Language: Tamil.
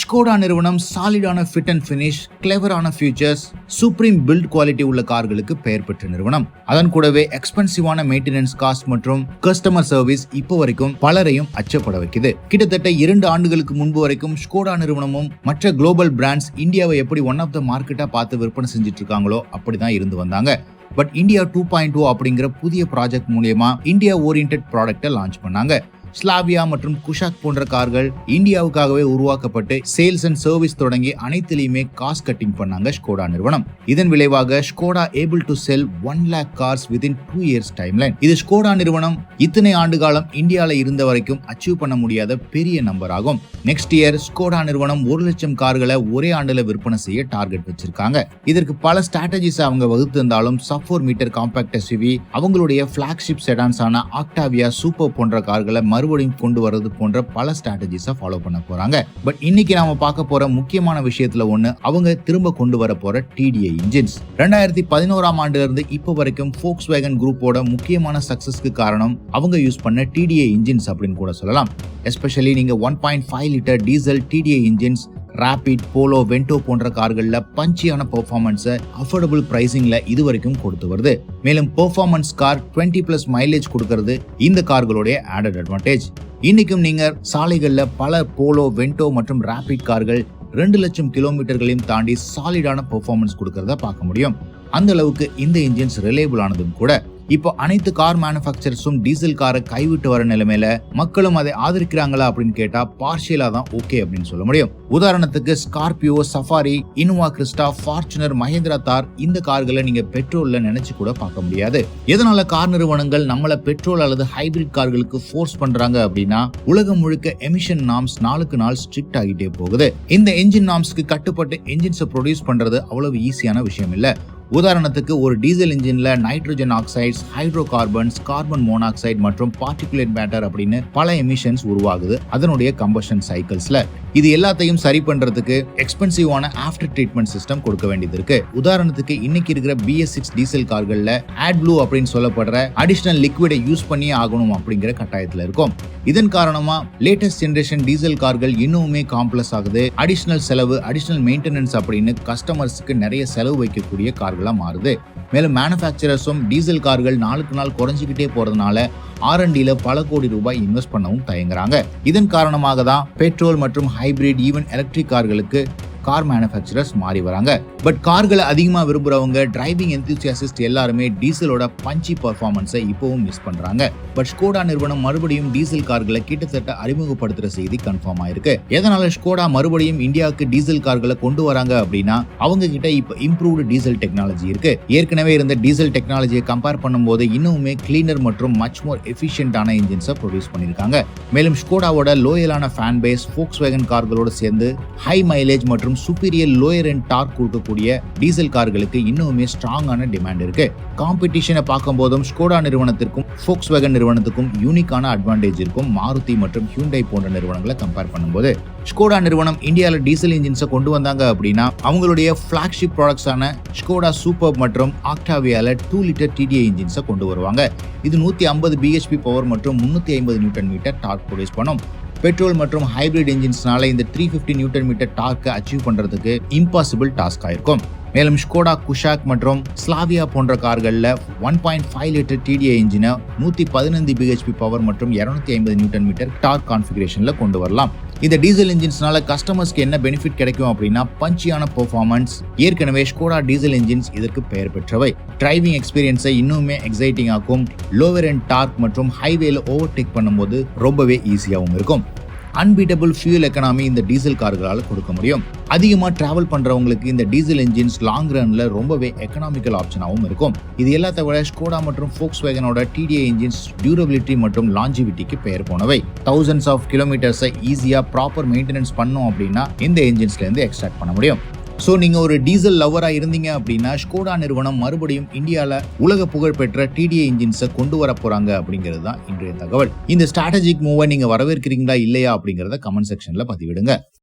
ஸ்கோடா நிறுவனம் சாலிடான ஃபிட் அண்ட் ஃபினிஷ், கிளெவரான ஃபியூச்சர்ஸ், சூப்ரீம் பில்ட் குவாலிட்டி உள்ள கார்களுக்கு பெயர் பெற்ற நிறுவனம். அதன் கூடவே எக்ஸ்பென்சிவான மெயின்டெனன்ஸ் காஸ்ட் மற்றும் கஸ்டமர் சர்வீஸ் இப்போ வரைக்கும் பலரையும் அச்சப்பட வைக்குது. கிட்டத்தட்ட 2 ஆண்டுகளுக்கு முன்பு வரைக்கும் ஸ்கோடா நிறுவனமும் மற்ற குளோபல் பிராண்ட்ஸ் இந்தியாவை எப்படி ஒன் ஆஃப் த மார்க்கெட்டா பார்த்து விற்பனை செஞ்சுட்டு இருக்காங்களோ அப்படிதான் இருந்து வந்தாங்க. பட் இந்தியா 2.0 அப்படிங்கிற புதிய ப்ராஜெக்ட் மூலமா இந்தியா ஓரியன்டட் ப்ராடக்ட்டை லான்ச் பண்ணாங்க. ஸ்லாவியா மற்றும் குஷாக் போன்ற கார்கள் இந்தியாவுக்காகவே உருவாக்கப்பட்டு சேல்ஸ் அண்ட் சர்வீஸ் தொடங்கி அனைத்திலுமே காஸ்ட் கட்டிங் பண்ணாங்க ஸ்கோடா நிறுவனம். இதன் விளைவாக Skoda able to sell 1 lakh cars within 2 years timeline. இது ஸ்கோடா நிறுவனம் இத்தனை ஆண்டு காலம் இந்தியால இருந்த வரைக்கும் அச்சீவ் பண்ண முடியாத பெரிய நம்பர் ஆகும். நெக்ஸ்ட் இயர் ஸ்கோடா நிறுவனம் 1 லட்சம் கார்களை ஒரே ஆண்டுல விற்பனை செய்ய டார்கெட் வச்சிருக்காங்க. இதற்கு பல ஸ்ட்ராட்டஜிஸ் அவங்க வகுத்திருந்தாலும் சப் 4 மீட்டர் காம்பாக்ட் எஸ்யூவி, அவங்களுடைய flagship செடான்ஸான ஆக்டாவியா, சூப்பர் போன்ற கார்களை மறுபடியும் கொண்டு வரது போன்ற பல ஸ்ட்ராட்டஜிஸை ஃபாலோ பண்ண போறாங்க. பட் இன்னைக்கு நாம பார்க்க போற முக்கியமான விஷயத்துல ஒண்ணு, அவங்க திரும்ப கொண்டு வர போற TDI இன்ஜின்ஸ். 2011ஆம் ஆண்டுல இருந்து இப்போ வரைக்கும் Volkswagen குரூப்போட முக்கியமான சக்சஸ்க்கு காரணம் அவங்க யூஸ் பண்ண TDI இன்ஜின்ஸ் அப்படின்னு கூட சொல்லலாம். எஸ்பெஷலி நீங்க 1.5 litre diesel TDI engines Rapid, Polo, Vento போன்ற கார்கள்ல பஞ்சியான பெர்ஃபார்மன்ஸை அஃபோர்டபுள் பிரைசிங்ல இது வரைக்கும் கொடுத்து வருது. மேலும் பெர்ஃபார்மன்ஸ் கார் 20+ மைலேஜ் கொடுக்கிறது இந்த கார்களுடைய ஆடட் அட்வான்டேஜ். இன்னைக்கும் நீங்க சாலைகள்ல பல போலோ, வென்டோ மற்றும் ராபிட் கார்கள் 2 லட்சம் கிலோமீட்டர்களையும் தாண்டி சாலிடான பெர்ஃபார்மன்ஸ் கொடுக்கறத பார்க்க முடியும். அந்த அளவுக்கு இந்த இன்ஜின்ஸ் ரிலையபிள் ஆனதும் கூட. இப்போ அனைத்து கார் மேனுஃபேக்சரர்ஸும் டீசல் காரை கைவிட்டு வர நிலைமையில மக்களும் அதை ஆதரிக்கிறாங்களா அப்படின்னு கேட்டா பார்ஷியலா தான் ஓகே அப்படின்னு சொல்ல முடியும். உதாரணத்துக்கு Scorpio, safari, Innova Crysta, Fortuner, Mahindra தார் இந்த கார்களை நீங்க பெட்ரோல்ல நினைச்சு கூட பார்க்க முடியாது. எதனால கார் நிறுவனங்கள் நம்மள பெட்ரோல் அல்லது ஹைபிரிட் கார்களுக்கு ஃபோர்ஸ் பண்றாங்க அப்படின்னா, உலகம் முழுக்க எமிஷன் நார்ம்ஸ் நாளுக்கு நாள் ஸ்ட்ரிக்ட் ஆகிட்டே போகுது. இந்த என்ஜின் நார்ம்ஸ்க்கு கட்டுப்பட்டு என்ஜின்ஸை ப்ரொடியூஸ் பண்றது அவ்வளவு ஈஸியான விஷயம் இல்ல. உதாரணத்துக்கு ஒரு டீசல் இன்ஜின்ல nitrogen oxides, hydrocarbons, carbon monoxide மற்றும் பார்ட்டிகுலேட் மேட்டர் அப்படின்னு பல எமிஷன்ஸ் உருவாகுது அதனுடைய கம்பஷன் சைக்கிள்ஸ்ல. இது எல்லாத்தையும் சரி பண்றதுக்கு எக்ஸ்பென்சிவான ஆஃப்டர் ட்ரீட்மெண்ட் சிஸ்டம் கொடுக்க வேண்டியது இருக்கு. உதாரணத்துக்கு இன்னைக்கு இருக்கிற BS6 டீசல் கார்கள்ல AdBlue அப்படின்னு சொல்லப்படுற அடிஷனல் லிக்விடை யூஸ் பண்ணி ஆகணும் அப்படிங்கிற கட்டாயத்துல இருக்கும். இதன் காரணமா லேட்டஸ்ட் ஜெனரேஷன் டீசல் கார்கள் இன்னுமே காம்ப்ளெக்ஸ் ஆகுது. அடிஷனல் செலவு, அடிஷனல் மெயின்டெனன்ஸ் அப்படின்னு கஸ்டமர்ஸ்க்கு நிறைய செலவு வைக்கக்கூடிய கார்களா மாறுது. மேலும் மேனுஃபேக்சரர்ஸும் டீசல் கார்கள் நாளுக்கு நாள் குறைஞ்சிக்கிட்டே போறதுனால R&Dல பல கோடி ரூபாய் இன்வெஸ்ட் பண்ணவும் தயங்குறாங்க. இதன் காரணமாக தான் பெட்ரோல் மற்றும் ஹைபிரிட், ஈவன் எலக்ட்ரிக் கார்களுக்கு கார் மேனுஃபேக்சரர்ஸ் மாறி வராங்க. பட் கார்களை அதிகமா விரும்புறவங்க, டிரைவிங் என்தூசியாசிஸ்ட் எல்லாருமே டீசலோட பஞ்சி பெர்ஃபார்மன்ஸை இப்பவும் மிஸ் பண்றாங்க. பட் ஸ்கோடா நிறுவனம் மறுபடியும் டீசல் கார்களை கிட்டத்தட்ட அறிமுகப்படுத்துற செய்தி கன்ஃபார்ம் ஆயிருக்கு. எதனால ஸ்கோடா மறுபடியும் இந்தியாவுக்கு டீசல் கார்களை கொண்டு வராங்க அப்படின்னா, அவங்க கிட்ட இப்ப இம்ப்ரூவ்டு டீசல் டெக்னாலஜி இருக்கு. ஏற்கனவே இருந்த டீசல் டெக்னாலஜியை கம்பேர் பண்ணும்போது இன்னுமே கிளீனர் மற்றும் மச் மோர் எஃபிஷியன்டான இன்ஜின்ஸை ப்ரொடியூஸ் பண்ணிருக்காங்க. மேலும் ஸ்கோடாவோட லோயலான ஃபேன் பேஸ் Volkswagen கார்களோட சேர்ந்து ஹை மைலேஜ் மற்றும் superior lower end torque கொடுக்கக்கூடிய டீசல் கார்களுக்கு இன்னுமே ஸ்ட்ராங்கான டிமாண்ட் இருக்கு. காம்படிஷனை பார்க்கும்போதும் ஸ்கோடா நிறுவனத்திற்கும் Volkswagen நிறுவனத்துக்கும் யூனிக்கான அட்வான்டேஜ் இருக்கும். மாருதி மற்றும் ஹியூண்டை போன்ற நிறுவனங்களை கம்பேர் பண்ணும்போது ஸ்கோடா நிறுவனம் இந்தியாவில் டீசல் இன்ஜின்ஸை கொண்டு வந்தாங்க அப்படின்னா, அவங்களுடைய flagship ப்ராடக்ட்ஸான ஸ்கோடா சூப்பர் மற்றும் ஆக்டாவியால 2 லிட்டர் TDI இன்ஜின்ஸை கொண்டு வருவாங்க. இது 150 bhp பவர் மற்றும் 350 நியூட்டன் மீட்டர் டார்க் ப்ரொடியூஸ் பண்ணும். பெட்ரோல் மற்றும் ஹைபிரிட் இன்ஜின்ஸ்னால இந்த 350 நியூட்டன் மீட்டர் டார்க்கை அச்சீவ் பண்றதுக்கு இம்பாசிபிள் டாஸ்க் ஆயிருக்கும். மேலும் ஸ்கோடா குஷாக் மற்றும் ஸ்லாவியா போன்ற கார்கள்ல 1.5 லிட்டர் TDI இன்ஜினை 115 bhp பவர் மற்றும் 250 நியூட்டன் மீட்டர் டார்க் கான்ஃபிகரேஷன்ல கொண்டு வரலாம். இந்த டீசல் இன்ஜின்ஸ்னால கஸ்டமர்ஸ்க்கு என்ன பெனிஃபிட் கிடைக்கும் அப்படின்னா, பஞ்சியான பெர்ஃபார்மன்ஸ். ஏற்கனவே ஸ்கோடா டீசல் இன்ஜின்ஸ் இதற்கு பெயர் பெற்றவை. டிரைவிங் எக்ஸ்பீரியன்ஸை இன்னுமே எக்ஸைட்டிங் ஆக்கும். லோவர் எண்ட் டார்க் மற்றும் ஹைவேல ஓவர்டேக் பண்ணும்போது ரொம்பவே ஈஸியாகவும் இருக்கும். அன்பீட்டபிள் ஃபியூல் எக்கனாமி இந்த டீசல் கார்களால் கொடுக்க முடியும். அதிகமாக டிராவல் பண்றவங்களுக்கு இந்த டீசல் என்ஜின்ஸ் லாங் ரன்ல ரொம்பவே எக்கனாமிக்கல் ஆப்ஷனாகவும் இருக்கும். இது எல்லாத்த விட ஸ்கோடா மற்றும் Volkswagenோட TDI என்ஜின்ஸ் டியூரபிலிட்டி மற்றும் லாஞ்சிவிட்டிக்கு பெயர் போனவை. thousands ஆஃப் கிலோமீட்டர்ஸை ஈஸியா ப்ராப்பர் மெயின்டெனன்ஸ் பண்ணோம் அப்படின்னா இந்த என்ஜின்ஸ்ல இருந்து எக்ஸ்ட்ராக்ட் பண்ண முடியும். ஸோ நீங்கள் ஒரு டீசல் லவரா இருந்தீங்க அப்படின்னா, ஸ்கோடா நிறுவனம் மறுபடியும் இந்தியாவில் உலக புகழ்பெற்ற TDI இன்ஜின்ஸை கொண்டு வர போறாங்க அப்படிங்கிறது தான் இன்றைய தகவல். இந்த ஸ்ட்ராட்டஜிக் மூவை நீங்க வரவேற்கிறீங்களா இல்லையா அப்படிங்கிறத கமெண்ட் செக்ஷன்ல பதிவிடுங்க.